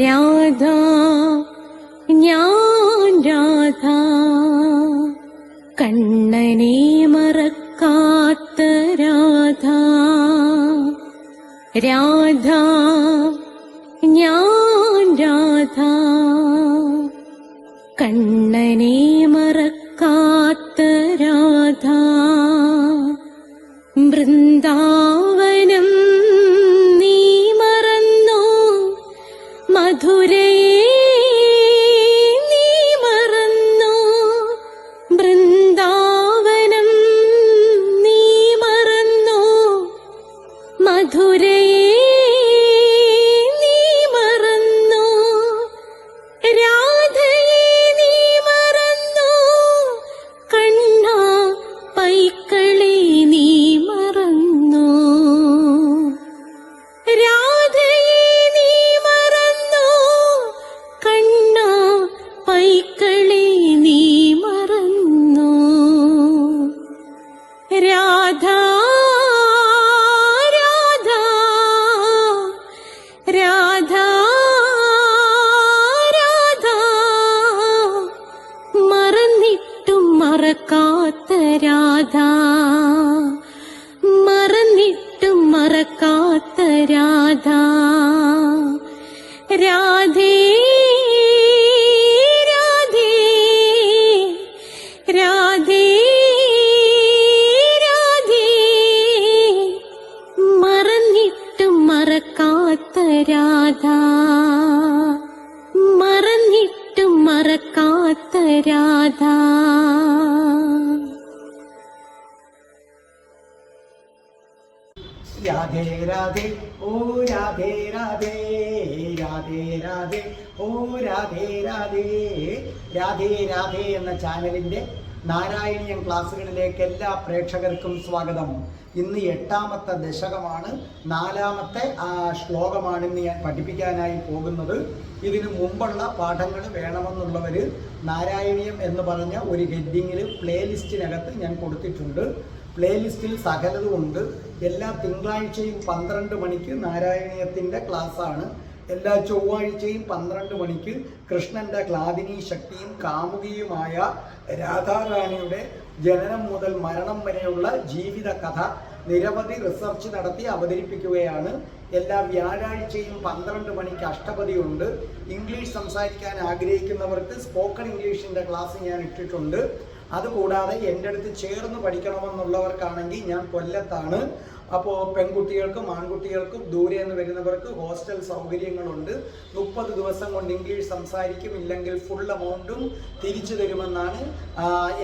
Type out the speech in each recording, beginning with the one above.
രാധ ഞാൻ രാധ കണ്ണനെ മറക്കാത്ത രാധ. രാധ ഞാൻ രാധ കണ്ണനെ മറക്കാത്ത രാധ. വൃന്ദാവനം നീ മറന്നോ, മധുരയെ നീ മറന്നോ. വൃന്ദാവനം നീ മറന്നോ, മധുരയെ നീ മറന്നോ. രാധയെ നീ മറന്നോ, കണ്ണാ പൈക്കളെ നീ മറന്നോ. രാധയെ നീ മറന്നോ, കണ്ണാ പൈക്കളെ നീ മറന്നോ. രാധ രാധ രാധ രാധ മറന്നിട്ടും മറക്കാത്ത രാധ. മറന്നിട്ടും മറക്കാത്ത രാധ. രാധേ രാധേ രാധേ രാധേ മറന്നിട്ടും മറക്കാത്ത രാധ. മറന്നിട്ടും മറക്കാത്ത രാധ. രാധേ രാധേ ഓ രാധേ രാധേ രാധേ രാധേ ഓ രാധേ രാധേ. രാധേ രാധേ എന്ന ചാനലിൻ്റെ നാരായണീയം ക്ലാസ്സുകളിലേക്ക് എല്ലാ പ്രേക്ഷകർക്കും സ്വാഗതം. ഇന്ന് 8ാമത്തെ ദശകമാണ്, 4ാമത്തെ ശ്ലോകമാണ് ഇന്ന് ഞാൻ പഠിപ്പിക്കാനായി പോകുന്നത്. ഇതിനു മുമ്പുള്ള പാഠങ്ങൾ വേണമെന്നുള്ളവർ നാരായണീയം എന്ന് പറഞ്ഞ ഒരു ഹെഡിങ്ങിൽ പ്ലേലിസ്റ്റിനകത്ത് ഞാൻ കൊടുത്തിട്ടുണ്ട്. പ്ലേലിസ്റ്റിൽ സകലതും ഉണ്ട്. എല്ലാ തിങ്കളാഴ്ചയും 12 മണിക്ക് നാരായണീയത്തിൻ്റെ ക്ലാസ്സാണ്. എല്ലാ ചൊവ്വാഴ്ചയും 12 മണിക്ക് കൃഷ്ണൻ്റെ ക്ലാദിനി ശക്തിയും കാമുകിയുമായ രാധാറാണിയുടെ ജനനം മുതൽ മരണം വരെയുള്ള ജീവിത കഥ നിരവധി റിസർച്ച് നടത്തി അവതരിപ്പിക്കുകയാണ്. എല്ലാ വ്യാഴാഴ്ചയും 12 മണിക്ക് അഷ്ടപതിയുണ്ട്. ഇംഗ്ലീഷ് സംസാരിക്കാൻ ആഗ്രഹിക്കുന്നവർക്ക് സ്പോക്കൺ ഇംഗ്ലീഷിൻ്റെ ക്ലാസ് ഞാൻ ഇട്ടിട്ടുണ്ട്. അതുകൂടാതെ എൻ്റെ അടുത്ത് ചേർന്ന് പഠിക്കണമെന്നുള്ളവർക്കാണെങ്കിൽ ഞാൻ കൊല്ലത്താണ്. അപ്പോൾ പെൺകുട്ടികൾക്കും ആൺകുട്ടികൾക്കും ദൂരെ നിന്ന് വരുന്നവർക്ക് ഹോസ്റ്റൽ സൗകര്യങ്ങളുണ്ട്. 30 ദിവസം കൊണ്ട് ഇംഗ്ലീഷ് സംസാരിക്കും, ഇല്ലെങ്കിൽ ഫുൾ എമൗണ്ടും തിരിച്ചു തരുമെന്നാണ്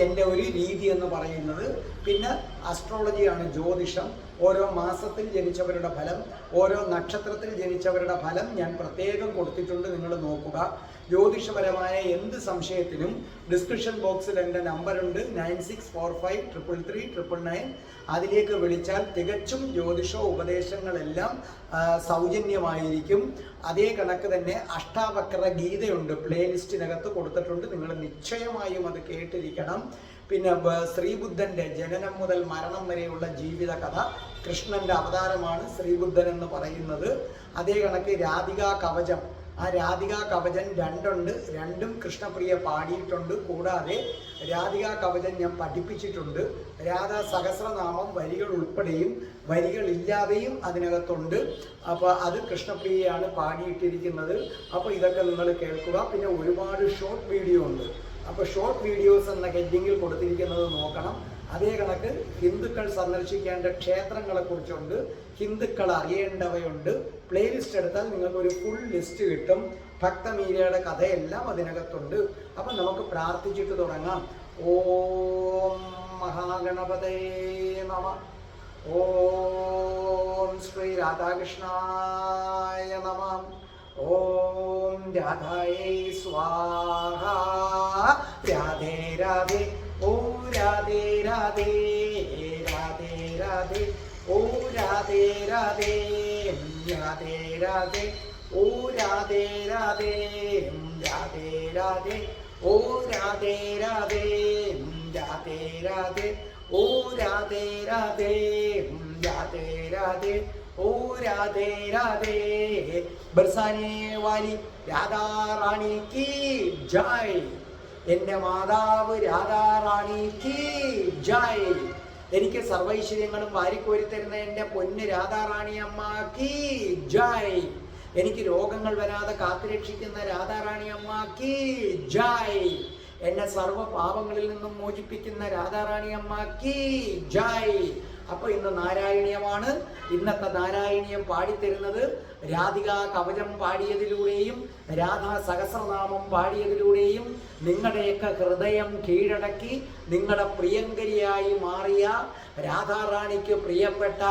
എൻ്റെ ഒരു രീതി എന്ന് പറയുന്നത്. പിന്നെ അസ്ട്രോളജിയാണ്, ജ്യോതിഷം. ഓരോ മാസത്തിൽ ജനിച്ചവരുടെ ഫലം, ഓരോ നക്ഷത്രത്തിൽ ജനിച്ചവരുടെ ഫലം ഞാൻ പ്രത്യേകം കൊടുത്തിട്ടുണ്ട്, നിങ്ങൾ നോക്കുക. ജ്യോതിഷപരമായ എന്ത് സംശയത്തിനും ഡിസ്ക്രിപ്ഷൻ ബോക്സിൽ എൻ്റെ നമ്പറുണ്ട് 9645333999. അതിലേക്ക് വിളിച്ചാൽ തികച്ചും ജ്യോതിഷ ഉപദേശങ്ങളെല്ലാം സൗജന്യമായിരിക്കും. അതേ കണക്ക് തന്നെ അഷ്ടാവക്ര ഗീതയുണ്ട്, പ്ലേലിസ്റ്റിനകത്ത് കൊടുത്തിട്ടുണ്ട്. നിങ്ങൾ നിശ്ചയമായും അത് കേട്ടിരിക്കണം. പിന്നെ ശ്രീബുദ്ധൻ്റെ ജനനം മുതൽ മരണം വരെയുള്ള ജീവിത കഥ, കൃഷ്ണൻ്റെ അവതാരമാണ് ശ്രീബുദ്ധൻ എന്ന് പറയുന്നത്. അതേ കണക്ക് രാധികാ കവചം, ആ രാധികാ കവചൻ 2 ഉണ്ട്, 2ഉം കൃഷ്ണപ്രിയ പാടിയിട്ടുണ്ട്. കൂടാതെ രാധികാ കവചൻ ഞാൻ പഠിപ്പിച്ചിട്ടുണ്ട്. രാധാ സഹസ്രനാമം വരികൾ ഉൾപ്പെടെയും വരികളില്ലാതെയും അതിനകത്തുണ്ട്. അപ്പോൾ അത് കൃഷ്ണപ്രിയയാണ് പാടിയിട്ടിരിക്കുന്നത്. അപ്പോൾ ഇതൊക്കെ നിങ്ങൾ കേൾക്കുക. പിന്നെ ഒരുപാട് ഷോർട്ട് വീഡിയോ ഉണ്ട്. അപ്പോൾ ഷോർട്ട് വീഡിയോസ് എന്ന ഹെഡിങ്ങിൽ കൊടുത്തിരിക്കുന്നത് നോക്കണം. അതേ കണക്ക് ഹിന്ദുക്കൾ സന്ദർശിക്കേണ്ട ക്ഷേത്രങ്ങളെക്കുറിച്ചുണ്ട്, ഹിന്ദുക്കൾ അറിയേണ്ടവയുണ്ട്. പ്ലേലിസ്റ്റ് എടുത്താൽ നിങ്ങൾക്കൊരു ഫുൾ ലിസ്റ്റ് കിട്ടും. ഭക്തമീരയുടെ കഥയെല്ലാം അതിനകത്തുണ്ട്. അപ്പം നമുക്ക് പ്രാർത്ഥിച്ചിട്ട് തുടങ്ങാം. ഓം മഹാഗണപതേ നമ. ഓം ശ്രീ രാധാകൃഷ്ണായ നമ. ഓം രാധായേ സ്വാഹ. രാധേ രാധേ ഓ രാധേ രാധേ രാധേ രാധേ ഓ രാധേ രാധേ രാധേ രാധേ ഓ രാധേ രാധേ രാധേ രാധേ ഓ രാധേ രാധേ രാധേ രാധേ ഓ രാധേ രാധേ രാധേ രാധേ ഓ രാധേ രാധേ ബർസാനെ വാലി രാധാറാണി കീ ജയ്. എൻ്റെ മാതാവ് രാധാറാണി കീ ജയ്. എനിക്ക് സർവൈശ്വര്യങ്ങളും വാരിക്കോരി തരുന്ന എൻ്റെ പൊന്ന് രാധാറാണി അമ്മ കീ ജയ്. എനിക്ക് രോഗങ്ങൾ വരാതെ കാത്തുരക്ഷിക്കുന്ന രാധാറാണി അമ്മ കീ ജയ്. എന്നെ സർവ്വ പാപങ്ങളിൽ നിന്നും മോചിപ്പിക്കുന്ന രാധാറാണി അമ്മ കീ ജയ്. അപ്പൊ ഇന്ന് നാരായണീയമാണ്. ഇന്നത്തെ നാരായണീയം പാടിത്തരുന്നത് രാധികാ കവചം പാടിയതിലൂടെയും രാധാ സഹസ്രനാമം പാടിയതിലൂടെയും നിങ്ങളുടെയൊക്കെ ഹൃദയം കീഴടക്കി നിങ്ങളുടെ പ്രിയങ്കരിയായി മാറിയ രാധാറാണിക്ക് പ്രിയപ്പെട്ട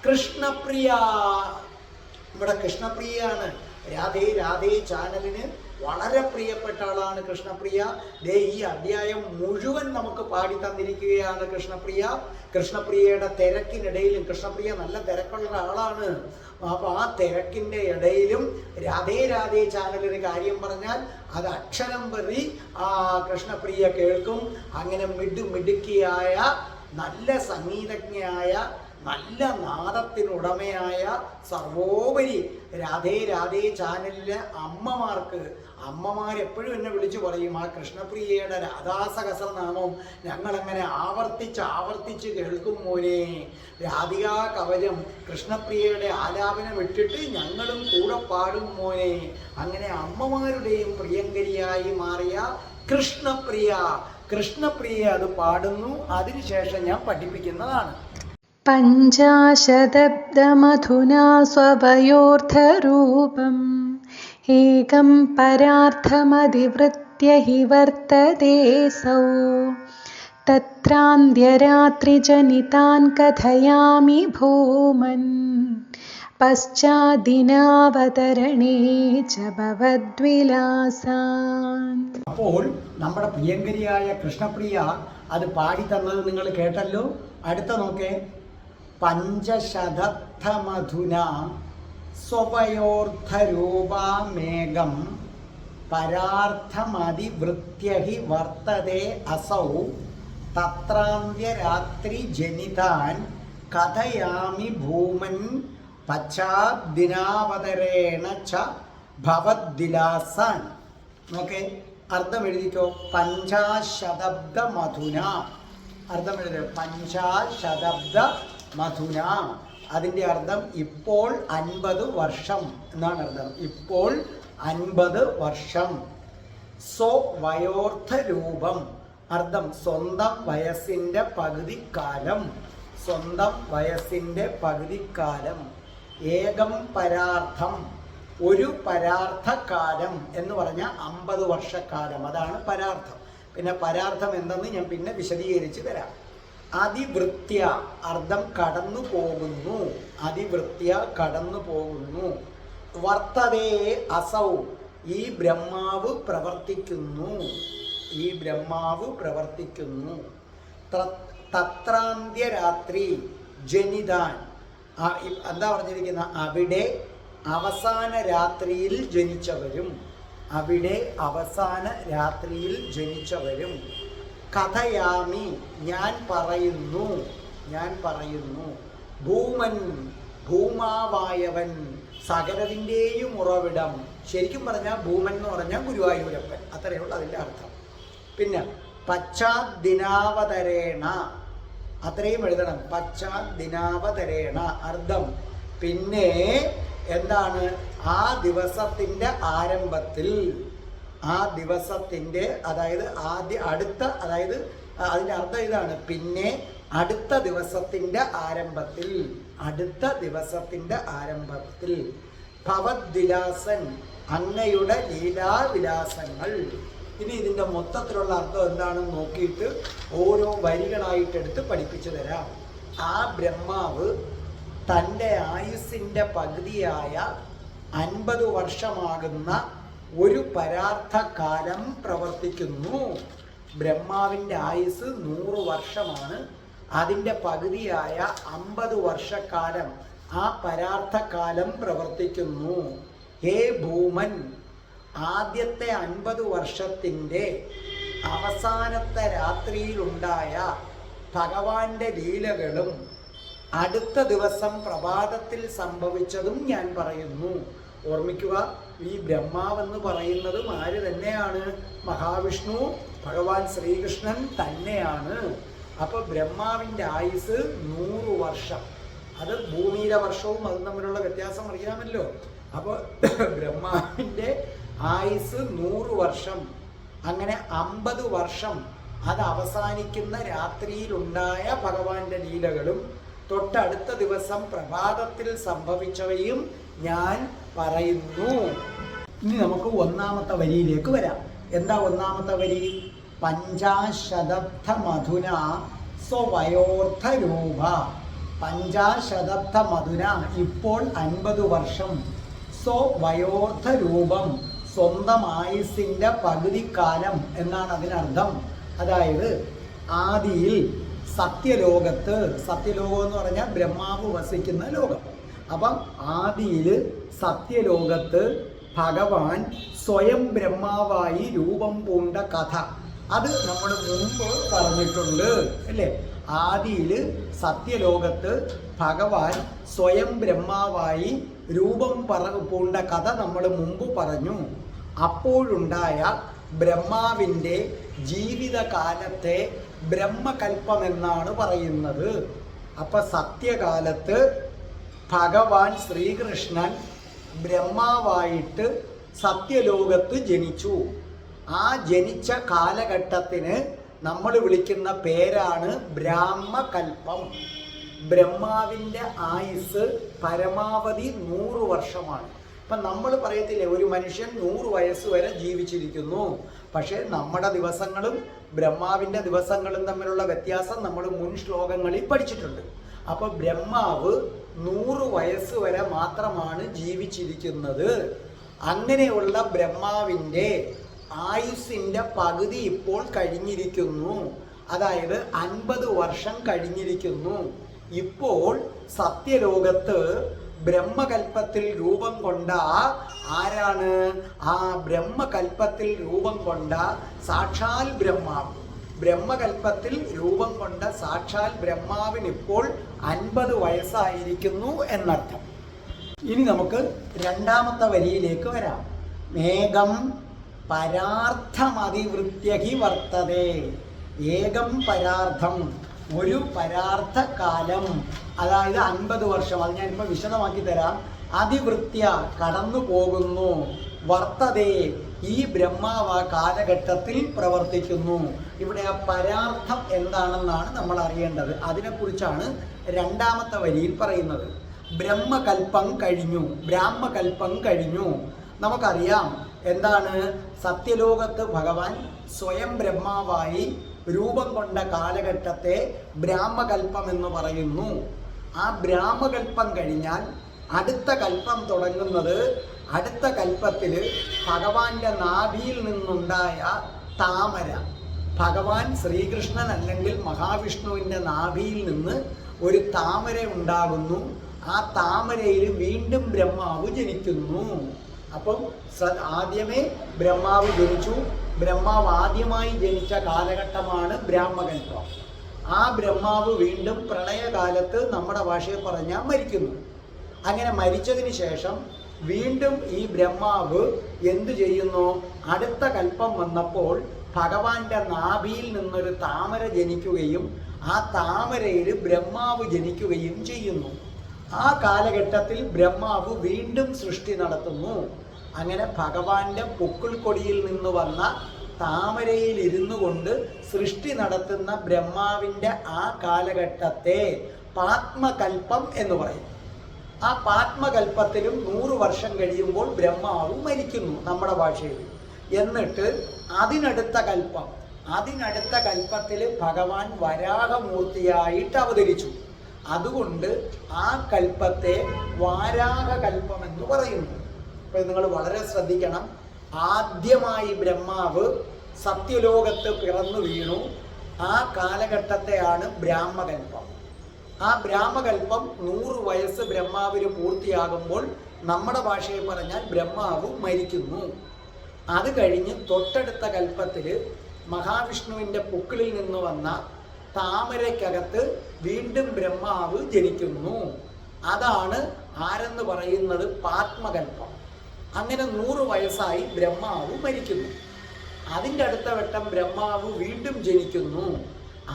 കൃഷ്ണപ്രിയ. നമ്മുടെ കൃഷ്ണപ്രിയയാണ്. രാധേ രാധേ ചാനലിന് വളരെ പ്രിയപ്പെട്ട ആളാണ് കൃഷ്ണപ്രിയ. ദേ ഈ അധ്യായം മുഴുവൻ നമുക്ക് പാടി തന്നിരിക്കുകയാണ് കൃഷ്ണപ്രിയ. കൃഷ്ണപ്രിയയുടെ തിരക്കിനിടയിലും, കൃഷ്ണപ്രിയ നല്ല തിരക്കുള്ള ആളാണ്. അപ്പൊ ആ തിരക്കിന്റെ ഇടയിലും രാധേ രാധേ ചാനലിന് കാര്യം പറഞ്ഞാൽ അത് അക്ഷരം പ്രതി ആ കൃഷ്ണപ്രിയ കേൾക്കും. അങ്ങനെ മിടുക്കിയായ നല്ല സംഗീതജ്ഞയായ നല്ല നാദത്തിനുടമയായ സർവോപരി രാധേ രാധേ ചാനലിലെ അമ്മമാരെപ്പോഴും എന്നെ വിളിച്ചു പറയും, ആ കൃഷ്ണപ്രിയയുടെ രാധാസഹസ്രനാമം ഞങ്ങളങ്ങനെ ആവർത്തിച്ച് കേൾക്കും മോനെ. രാധികാ കവചം കൃഷ്ണപ്രിയയുടെ ആലാപനം ഇട്ടിട്ട് ഞങ്ങളും കൂടെ പാടും മോനെ. അങ്ങനെ അമ്മമാരുടെയും പ്രിയങ്കരിയായി മാറിയ കൃഷ്ണപ്രിയ അത് പാടുന്നു. അതിനുശേഷം ഞാൻ പഠിപ്പിക്കുന്നതാണ്. പഞ്ചാശതബ്ദമധുനാ സ്വഭയോർത്ഥരൂപം ഏകം പരാർത്ഥമധിവൃത്യ ഹി വർത്തതേസൗ തത്രാന്ത്യരാത്രിജനിതാൻ കഥയാമി ഭൂമൻ പശ്ചാദിനാവതരണേ ച ഭവദ്വിലാസാൻ. അപ്പോൾ നമ്മുടെ പ്രിയങ്കരിയായ കൃഷ്ണപ്രിയ അത് പാടി തന്നത് നിങ്ങൾ കേട്ടല്ലോ. അടുത്ത നോക്കേ. പഞ്ചശതബ്ദമധുന സ്വഭയോർത്ഥരൂപമേകം പരാർത്ഥമധിവൃത്യ ഹി വർത്തതേ അസൗ തത്രാന്ത്യരാത്രി ജനിതാൻ കഥയാമി ഭൂമൻ പശ്ചാദിനാവതരേണ ച ഭവദ്വിലാസാൻ. നോക്കേ, അർത്ഥം എഴുതിക്കോ. പഞ്ചാശതബ്ദ മധുന. അർത്ഥം എഴുതുക. പഞ്ചാശതബ്ദ മധുന. അതിൻ്റെ അർത്ഥം ഇപ്പോൾ 50 വർഷം എന്നാണ് അർത്ഥം. ഇപ്പോൾ 50 വർഷം. സ്വവയോർത്ഥ രൂപം. അർത്ഥം സ്വന്തം വയസ്സിൻ്റെ പകുതിക്കാലം. സ്വന്തം വയസ്സിൻ്റെ പകുതിക്കാലം. ഏകം പരാർത്ഥം. ഒരു പരാർത്ഥകാലം എന്ന് പറഞ്ഞാൽ 50 വർഷക്കാലം. അതാണ് പരാർത്ഥം. പിന്നെ പരാർത്ഥം എന്തെന്ന് ഞാൻ പിന്നെ വിശദീകരിച്ച് തരാം. അതിവൃത്യ അർത്ഥം കടന്നു പോകുന്നു. അതിവൃത്യ കടന്നു പോകുന്നു. വർത്തതേ അസൗ ഈ ബ്രഹ്മാവ് പ്രവർത്തിക്കുന്നു. ഈ ബ്രഹ്മാവ് പ്രവർത്തിക്കുന്നു. തത്രാന്ത്യരാത്രി ജനിതാൻ എന്താ പറഞ്ഞിരിക്കുന്ന? അവിടെ അവസാന രാത്രിയിൽ ജനിച്ചവരും. അവിടെ അവസാന രാത്രിയിൽ ജനിച്ചവരും. കഥയാമി ഞാൻ പറയുന്നു. ഭൂമൻ ഭൂമാവായവൻ സകലതിൻ്റെയും ഉറവിടം. ശരിക്കും പറഞ്ഞാൽ ഭൂമൻ എന്ന് പറഞ്ഞാൽ ഗുരുവായൂരപ്പൻ. അത്രയേ ഉള്ളൂ അതിൻ്റെ അർത്ഥം. പിന്നെ പശ്ചാദിനാവതരേണ അത്രയും എഴുതണം. പശ്ചാദിനാവതരേണ അർത്ഥം പിന്നെ എന്താണ്? ആ ദിവസത്തിൻ്റെ ആരംഭത്തിൽ, ആ ദിവസത്തിൻ്റെ അതായത് അതായത് അതിൻ്റെ അർത്ഥം ഇതാണ്. പിന്നെ അടുത്ത ദിവസത്തിൻ്റെ ആരംഭത്തിൽ ഭവദ്വിലാസൻ അങ്ങയുടെ ലീലാവിലാസങ്ങൾ. ഇനി ഇതിൻ്റെ മൊത്തത്തിലുള്ള അർത്ഥം എന്താണെന്ന് നോക്കിയിട്ട് ഓരോ വരികളായിട്ടെടുത്ത് പഠിപ്പിച്ചു തരാം. ആ ബ്രഹ്മാവ് തൻ്റെ ആയുസ്സിൻ്റെ പകുതിയായ 50 വർഷമാകുന്ന ഒരു പരാർത്ഥകാലം പ്രവർത്തിക്കുന്നു. ബ്രഹ്മാവിൻ്റെ ആയുസ് 100 വർഷമാണ്. അതിൻ്റെ പകുതിയായ 50 വർഷക്കാലം ആ പരാർത്ഥകാലം പ്രവർത്തിക്കുന്നു. ഹേ ഭൂമൻ, ആദ്യത്തെ 50 വർഷത്തിൻ്റെ അവസാനത്തെ രാത്രിയിലുണ്ടായ ഭഗവാന്റെ ലീലകളും അടുത്ത ദിവസം പ്രഭാതത്തിൽ സംഭവിച്ചതും ഞാൻ പറയുന്നു. ഓർമ്മിക്കുക, ഈ ബ്രഹ്മാവെന്ന് പറയുന്നതും ആര് തന്നെയാണ്? മഹാവിഷ്ണു ഭഗവാൻ ശ്രീകൃഷ്ണൻ തന്നെയാണ്. അപ്പൊ ബ്രഹ്മാവിൻ്റെ ആയുസ് 100 വർഷം. അത് ഭൂമിയിലെ വർഷവും അതും തമ്മിലുള്ള വ്യത്യാസം അറിയാമല്ലോ. അപ്പോൾ ബ്രഹ്മാവിൻ്റെ ആയുസ് 100 വർഷം. അങ്ങനെ 50 വർഷം അത് അവസാനിക്കുന്ന രാത്രിയിലുണ്ടായ ഭഗവാന്റെ ലീലകളും തൊട്ടടുത്ത ദിവസം പ്രഭാതത്തിൽ സംഭവിച്ചവയും ഞാൻ പറയുന്നു. ഇനി നമുക്ക് ഒന്നാമത്തെ വരിയിലേക്ക് വരാം. എന്താ ഒന്നാമത്തെ വരി? പഞ്ചാശതബ്ധ മധുന സ്വവയോർത്ഥ രൂപ. പഞ്ചാശതബ്ധ മധുന, ഇപ്പോൾ 50 വർഷം. സ്വവയോർത്ഥ രൂപം, സ്വന്തം ആയുസിൻ്റെ പകുതിക്കാലം എന്നാണ് അതിനർത്ഥം. അതായത് ആദിയിൽ സത്യലോകത്ത്, സത്യലോകം എന്ന് പറഞ്ഞാൽ ബ്രഹ്മാവ് വസിക്കുന്ന ലോകം. അപ്പം ആദിയിൽ സത്യലോകത്ത് ഭഗവാൻ സ്വയം ബ്രഹ്മാവായി രൂപം പൂണ്ട കഥ അത് നമ്മൾ മുമ്പ് പറഞ്ഞിട്ടുണ്ട് അല്ലേ? ആദിയിൽ സത്യലോകത്ത് ഭഗവാൻ സ്വയം ബ്രഹ്മാവായി രൂപം പൂണ്ട കഥ നമ്മൾ മുമ്പ് പറഞ്ഞു. അപ്പോഴുണ്ടായ ബ്രഹ്മാവിൻ്റെ ജീവിതകാലത്തെ ബ്രഹ്മകൽപ്പമെന്നാണ് പറയുന്നത്. അപ്പൊ സത്യകാലത്ത് ഭഗവാൻ ശ്രീകൃഷ്ണൻ ബ്രഹ്മാവായിട്ട് സത്യലോകത്ത് ജനിച്ചു. ആ ജനിച്ച കാലഘട്ടത്തിന് നമ്മൾ വിളിക്കുന്ന പേരാണ് ബ്രാഹ്മകൽപ്പം. ബ്രഹ്മാവിൻ്റെ ആയുസ് പരമാവധി 100 വർഷമാണ്. ഇപ്പം നമ്മൾ പറയത്തില്ലേ, ഒരു മനുഷ്യൻ 100 വയസ്സ് വരെ ജീവിച്ചിരിക്കുന്നു. പക്ഷേ നമ്മുടെ ദിവസങ്ങളും ബ്രഹ്മാവിൻ്റെ ദിവസങ്ങളും തമ്മിലുള്ള വ്യത്യാസം നമ്മൾ മുൻ ശ്ലോകങ്ങളിൽ പഠിച്ചിട്ടുണ്ട്. അപ്പോൾ ബ്രഹ്മാവ് 100 വയസ്സ് വരെ മാത്രമാണ് ജീവിച്ചിരിക്കുന്നത്. അങ്ങനെയുള്ള ബ്രഹ്മാവിൻ്റെ ആയുസ്സിൻ്റെ പകുതി ഇപ്പോൾ കഴിഞ്ഞിരിക്കുന്നു. അതായത് 50 വർഷം കഴിഞ്ഞിരിക്കുന്നു. ഇപ്പോൾ സത്യലോകത്ത് ബ്രഹ്മകൽപ്പത്തിൽ രൂപം കൊണ്ട ആരാണ്? ആ ബ്രഹ്മകൽപ്പത്തിൽ രൂപം കൊണ്ട സാക്ഷാൽ ബ്രഹ്മാവ്. ബ്രഹ്മകൽപ്പത്തിൽ രൂപം കൊണ്ട സാക്ഷാൽ ബ്രഹ്മാവിന് ഇപ്പോൾ 50 വയസ്സായിരിക്കുന്നു എന്നർത്ഥം. ഇനി നമുക്ക് രണ്ടാമത്തെ വരിയിലേക്ക് വരാം. മേഘം പരാർത്ഥമതിവൃത്യഹി വർത്തതേ. ഏകം പരാർത്ഥം, ഒരു പരാർത്ഥ കാലം, അതായത് 50 വർഷം. അത് ഞാനിപ്പോൾ വിശദമാക്കി തരാം. അതിവൃത്യ, കടന്നു പോകുന്നു. വർത്തതേ, ഈ ബ്രഹ്മാവ് കാലഘട്ടത്തിൽ പ്രവർത്തിക്കുന്നു. ഇവിടെ ആ പരാർത്ഥം എന്താണെന്നാണ് നമ്മൾ അറിയേണ്ടത്. അതിനെക്കുറിച്ചാണ് രണ്ടാമത്തെ വരിയിൽ പറയുന്നത്. ബ്രഹ്മകൽപ്പം കഴിഞ്ഞു, ബ്രാഹ്മകൽപ്പം കഴിഞ്ഞു. നമുക്കറിയാം എന്താണ് സത്യലോകത്ത് ഭഗവാൻ സ്വയം ബ്രഹ്മാവായി രൂപം കൊണ്ട കാലഘട്ടത്തെ ബ്രാഹ്മകൽപ്പം എന്ന് പറയുന്നു. ആ ബ്രാഹ്മകൽപ്പം കഴിഞ്ഞാൽ അടുത്ത കൽപ്പം തുടങ്ങുന്നത്, അടുത്ത കൽപ്പത്തിൽ ഭഗവാന്റെ നാഭിയിൽ നിന്നുണ്ടായ താമര, ഭഗവാൻ ശ്രീകൃഷ്ണൻ അല്ലെങ്കിൽ മഹാവിഷ്ണുവിൻ്റെ നാഭിയിൽ നിന്ന് ഒരു താമര ഉണ്ടാകുന്നു. ആ താമരയിൽ വീണ്ടും ബ്രഹ്മാവ് ജനിക്കുന്നു. അപ്പം ആദ്യമേ ബ്രഹ്മാവ് ജനിച്ചു. ബ്രഹ്മാവ് ആദ്യമായി ജനിച്ച കാലഘട്ടമാണ് ബ്രാഹ്മകൽപ്പം. ആ ബ്രഹ്മാവ് വീണ്ടും പ്രളയകാലത്ത് നമ്മുടെ ഭാഷയിൽ പറഞ്ഞാൽ മരിക്കുന്നു. അങ്ങനെ മരിച്ചതിന് ശേഷം വീണ്ടും ഈ ബ്രഹ്മാവ് എന്തു ചെയ്യുന്നു? അടുത്ത കൽപ്പം വന്നപ്പോൾ ഭഗവാന്റെ നാഭിയിൽ നിന്നൊരു താമര ജനിക്കുകയും ആ താമരയിൽ ബ്രഹ്മാവ് ജനിക്കുകയും ചെയ്യുന്നു. ആ കാലഘട്ടത്തിൽ ബ്രഹ്മാവ് വീണ്ടും സൃഷ്ടി നടത്തുന്നു. അങ്ങനെ ഭഗവാന്റെ പൊക്കിൾക്കൊടിയിൽ നിന്ന് വന്ന താമരയിൽ ഇരുന്നു കൊണ്ട് സൃഷ്ടി നടത്തുന്ന ബ്രഹ്മാവിൻ്റെ ആ കാലഘട്ടത്തെ പാത്മകൽപ്പം എന്ന് പറയും. ആ പാത്മകൽപ്പത്തിലും 100 വർഷം കഴിയുമ്പോൾ ബ്രഹ്മാവ് മരിക്കുന്നു നമ്മുടെ ഭാഷയിൽ. എന്നിട്ട് അതിനടുത്ത കൽപ്പത്തിൽ ഭഗവാൻ വരാഹമൂർത്തിയായിട്ട് അവതരിച്ചു. അതുകൊണ്ട് ആ കൽപ്പത്തെ വാരാഹകൽപ്പം എന്ന് പറയുന്നു. അപ്പോൾ നിങ്ങൾ വളരെ ശ്രദ്ധിക്കണം. ആദ്യമായി ബ്രഹ്മാവ് സത്യലോകത്ത് പിറന്നു വീണു. ആ കാലഘട്ടത്തെയാണ് ബ്രാഹ്മകൽപ്പം. ആ ബ്രാഹ്മകൽപ്പം 100 വയസ്സ് ബ്രഹ്മാവിന് പൂർത്തിയാകുമ്പോൾ നമ്മുടെ ഭാഷയിൽ പറഞ്ഞാൽ ബ്രഹ്മാവ് മരിക്കുന്നു. അത് കഴിഞ്ഞ് തൊട്ടടുത്ത കൽപ്പത്തിൽ മഹാവിഷ്ണുവിൻ്റെ പൊക്കിളിൽ നിന്ന് വന്ന താമരയ്ക്കകത്ത് വീണ്ടും ബ്രഹ്മാവ് ജനിക്കുന്നു. അതാണ് ആരെന്ന് പറയുന്നത് പാത്മകൽപ്പം. അങ്ങനെ 100 വയസ്സായി ബ്രഹ്മാവ് മരിക്കുന്നു. അതിൻ്റെ അടുത്ത വട്ടം ബ്രഹ്മാവ് വീണ്ടും ജനിക്കുന്നു.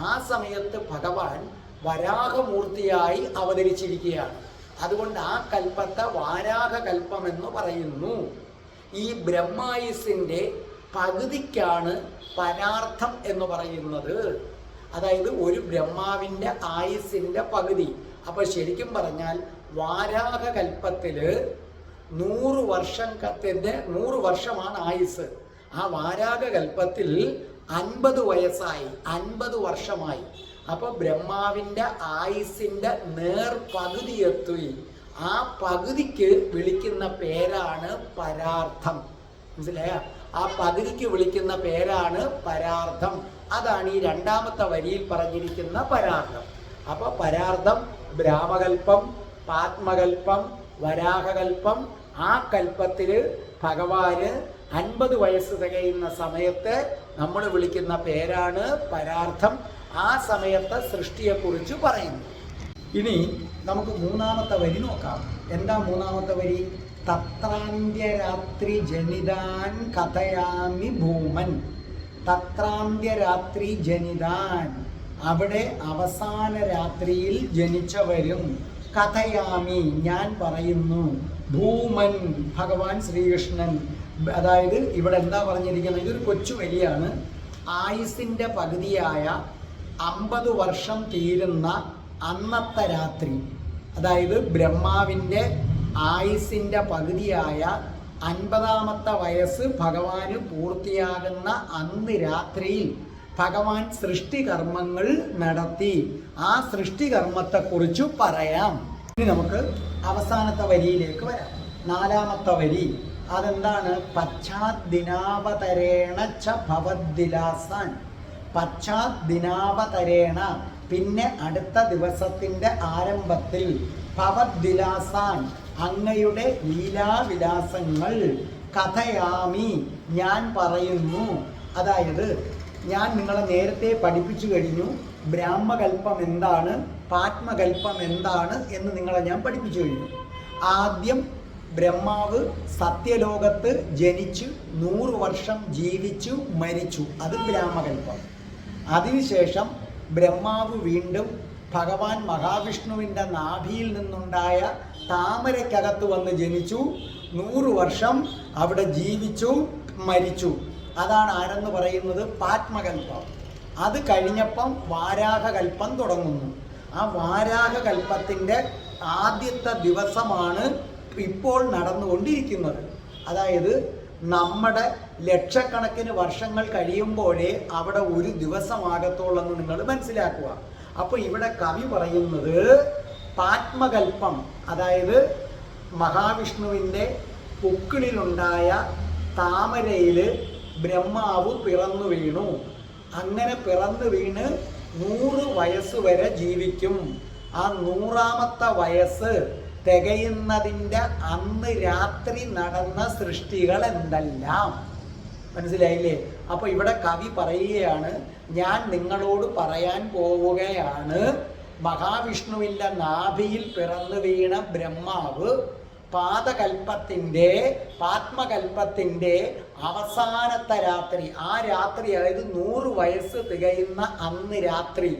ആ സമയത്ത് ഭഗവാൻ വരാഹമൂർത്തിയായി അവതരിച്ചിരിക്കുകയാണ്. അതുകൊണ്ട് ആ കൽപ്പത്തെ വാരാഹകൽപ്പം എന്ന് പറയുന്നു. ഈ ബ്രഹ്മായുസിൻ്റെ പകുതിക്കാണ് പരാർത്ഥം എന്ന് പറയുന്നത്. അതായത് ഒരു ബ്രഹ്മാവിൻ്റെ ആയുസിൻ്റെ പകുതി. അപ്പോൾ ശരിക്കും പറഞ്ഞാൽ വാരാഹകൽപ്പത്തിൽ 100 വർഷത്തിൻ്റെ 100 വർഷമാണ് ആയുസ്. ആ വാരാഹകൽപ്പത്തിൽ 50 വയസ്സായി, 50 വർഷമായി. അപ്പോൾ ബ്രഹ്മാവിൻ്റെ ആയുസിൻ്റെ പകുതി എത്തി. ആ പകുതിക്ക് വിളിക്കുന്ന പേരാണ് പരാർത്ഥം. മനസ്സിലായോ? ആ പകുതിക്ക് വിളിക്കുന്ന പേരാണ് പരാർത്ഥം. അതാണ് ഈ രണ്ടാമത്തെ വരിയിൽ പറഞ്ഞിരിക്കുന്ന പരാർത്ഥം. അപ്പോൾ പരാർത്ഥം ബ്രാഹ്മകൽപ്പം, പാത്മകൽപ്പം, വരാഹകൽപ്പം. ആ കൽപ്പത്തിൽ ഭഗവാന് 50 വയസ്സ് തികയുന്ന സമയത്ത് നമ്മൾ വിളിക്കുന്ന പേരാണ് പരാർത്ഥം. ആ സമയത്തെ സൃഷ്ടിയെക്കുറിച്ച് പറയുന്നു. ഇനി നമുക്ക് മൂന്നാമത്തെ വരി നോക്കാം. എന്താ മൂന്നാമത്തെ വരി? തത്രാന്ത്യരാത്രി ജനിതാൻ കഥയാമി ഭൂമൻ. തത്രാന്ത്യരാത്രി ജനിതാൻ, അവിടെ അവസാന രാത്രിയിൽ ജനിച്ചവരും, കഥയാമി ഞാൻ പറയുന്നു, ഭൂമൻ ഭഗവാൻ ശ്രീകൃഷ്ണൻ. അതായത് ഇവിടെ എന്താ പറഞ്ഞിരിക്കുന്നത്? ഇതൊരു കൊച്ചു വരിയാണ്. ആയുസിൻ്റെ പകുതിയായ 50 വർഷം തീരുന്ന അന്നത്തെ രാത്രി, അതായത് ബ്രഹ്മാവിൻ്റെ ആയുസിൻ്റെ പകുതിയായ 50ാമത്തെ വയസ്സ് ഭഗവാന് പൂർത്തിയാകുന്ന അന്ന് രാത്രിയിൽ ഭഗവാൻ സൃഷ്ടികർമ്മങ്ങൾ നടത്തി. ആ സൃഷ്ടികർമ്മത്തെക്കുറിച്ച് പറയാം. ഇനി നമുക്ക് അവസാനത്തെ വരിയിലേക്ക് വരാം. 4ാമത്തെ വരി അതെന്താണ്? പശ്ചാത് ദിനാവതരേണ ച ഭവദ്ദിലാസാൻ. പശ്ചാത് ദിനാവതരേണ, പിന്നെ അടുത്ത ദിവസത്തിൻ്റെ ആരംഭത്തിൽ, ഭവദ്ദിലാസാൻ അങ്ങയുടെ ലീലാവിലാസങ്ങൾ, കഥയാമി ഞാൻ പറയുന്നു. അതായത് ഞാൻ നിങ്ങളെ നേരത്തെ പഠിപ്പിച്ചു കഴിഞ്ഞു. ബ്രാഹ്മകൽപ്പം എന്താണ്, പാത്മകൽപ്പം എന്താണ് എന്ന് നിങ്ങളെ ഞാൻ പഠിപ്പിച്ചു കഴിഞ്ഞു. ആദ്യം ബ്രഹ്മാവ് സത്യലോകത്ത് ജനിച്ചു 100 വർഷം ജീവിച്ചു മരിച്ചു, അത് ബ്രാഹ്മകൽപ്പം. അതിനുശേഷം ബ്രഹ്മാവ് വീണ്ടും ഭഗവാൻ മഹാവിഷ്ണുവിൻ്റെ നാഭിയിൽ നിന്നുണ്ടായ താമരയ്ക്കകത്ത് വന്ന് ജനിച്ചു, 100 വർഷം അവിടെ ജീവിച്ചു മരിച്ചു. അതാണ് ആരെന്ന് പറയുന്നത്? പാത്മകൽപ്പം. അത് കഴിഞ്ഞപ്പം വാരാഹകൽപ്പം തുടങ്ങുന്നു. ആ വാരാഹകൽപ്പത്തിൻ്റെ ആദ്യത്തെ ദിവസമാണ് ഇപ്പോൾ നടന്നുകൊണ്ടിരിക്കുന്നത്. അതായത് നമ്മുടെ ലക്ഷക്കണക്കിന് വർഷങ്ങൾ കഴിയുമ്പോഴേ അവിടെ ഒരു ദിവസമാകത്തുള്ളെന്ന് നിങ്ങൾ മനസ്സിലാക്കുക. അപ്പോൾ ഇവിടെ കവി പറയുന്നത് പാത്മകൽപ്പം, അതായത് മഹാവിഷ്ണുവിൻ്റെ പൊക്കിളിലുണ്ടായ താമരയിൽ ബ്രഹ്മാവ് പിറന്നു വീണു. അങ്ങനെ പിറന്നു വീണ് 100 വയസ്സ് വരെ ജീവിക്കും. ആ 100ാമത്തെ വയസ്സ് തികയുന്നതിൻ്റെ അന്ന് രാത്രി നടന്ന സൃഷ്ടികൾ എന്തെല്ലാം? മനസ്സിലായില്ലേ? അപ്പോൾ ഇവിടെ കവി പറയുകയാണ്, ഞാൻ നിങ്ങളോട് പറയാൻ പോവുകയാണ്, മഹാവിഷ്ണുവിൻ്റെ നാഭിയിൽ പിറന്നു വീണ ബ്രഹ്മാവ് പാത്മകൽപ്പത്തിൻ്റെ അവസാനത്തെ രാത്രി, ആ രാത്രി അതായത് 100 വയസ്സ് തികയുന്ന അന്ന് രാത്രി,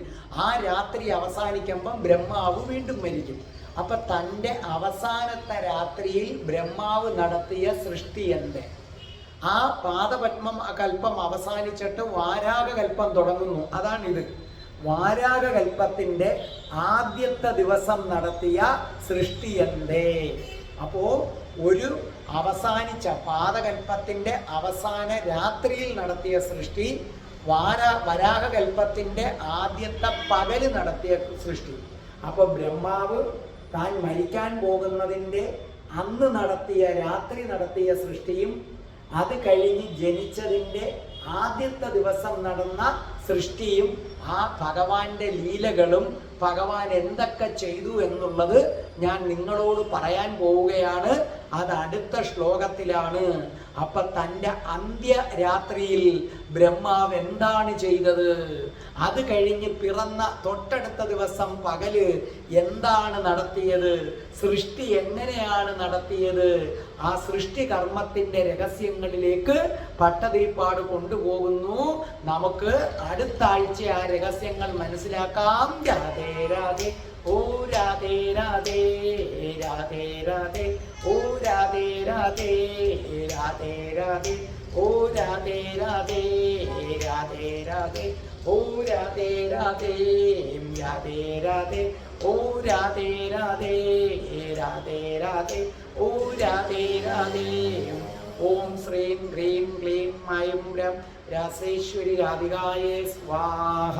ആ രാത്രി അവസാനിക്കുമ്പം ബ്രഹ്മാവ് വീണ്ടും മരിക്കും. അപ്പം തൻ്റെ അവസാനത്തെ രാത്രിയിൽ ബ്രഹ്മാവ് നടത്തിയ സൃഷ്ടി എന്ത്? ആ കൽപ്പം അവസാനിച്ചിട്ട് വാരാഹകൽപ്പം തുടങ്ങുന്നു. അതാണിത്. വാരാഹകൽപ്പത്തിൻ്റെ ആദ്യത്തെ ദിവസം നടത്തിയ സൃഷ്ടി എന്തേ? അപ്പോൾ ഒരു അവസാനിച്ച പാദകൽപ്പത്തിൻ്റെ അവസാന രാത്രിയിൽ നടത്തിയ സൃഷ്ടി, വരാഹകൽപ്പത്തിൻ്റെ ആദ്യത്തെ പകല് നടത്തിയ സൃഷ്ടി. അപ്പോൾ ബ്രഹ്മാവ് താൻ മരിക്കാൻ പോകുന്നതിൻ്റെ അന്ന് നടത്തിയ രാത്രി നടത്തിയ സൃഷ്ടിയും, അത് കഴിഞ്ഞ് ജനിച്ചതിൻ്റെ ആദ്യത്തെ ദിവസം നടന്ന സൃഷ്ടിയും, ആ ഭഗവാന്റെ ലീലകളും ഭഗവാൻ എന്തൊക്കെ ചെയ്തു എന്നുള്ളത് ഞാൻ നിങ്ങളോട് പറയാൻ പോവുകയാണ്. അത് അടുത്ത ശ്ലോകത്തിലാണ്. അപ്പൊ തൻ്റെ അന്ത്യരാത്രിയിൽ ബ്രഹ്മാവ് എന്താണ് ചെയ്തത്, അത് കഴിഞ്ഞ് പിറന്ന തൊട്ടടുത്ത ദിവസം പകല് എന്താണ് നടത്തിയത്, സൃഷ്ടി എങ്ങനെയാണ് നടത്തിയത്, ആ സൃഷ്ടികർമ്മത്തിന്റെ രഹസ്യങ്ങളിലേക്ക് ഭട്ടതിരിപ്പാട് കൊണ്ടുപോകുന്നു. നമുക്ക് അടുത്ത ആഴ്ച ആ രഹസ്യങ്ങൾ മനസ്സിലാക്കാം. രാധേ രാധേ, ഓ രാധേ രാധേ, രാധേ രാധേ, ഓ രാധേ രാധേ, രാധേ രാധേ, ഓ രാധേ രാധേ, രാധേ രാധേ, ഓ രാധേ രാധേ, രാധേ രാധേ, ഓ രാധേ രാധേ, രാധേ രാധേ, ഓ രാധേ രാധേ. ഓം ശ്രീം ഹ്രീം ക്ലീം ഐം രം രാസേശ്വരി രാധികായേ സ്വാഹ.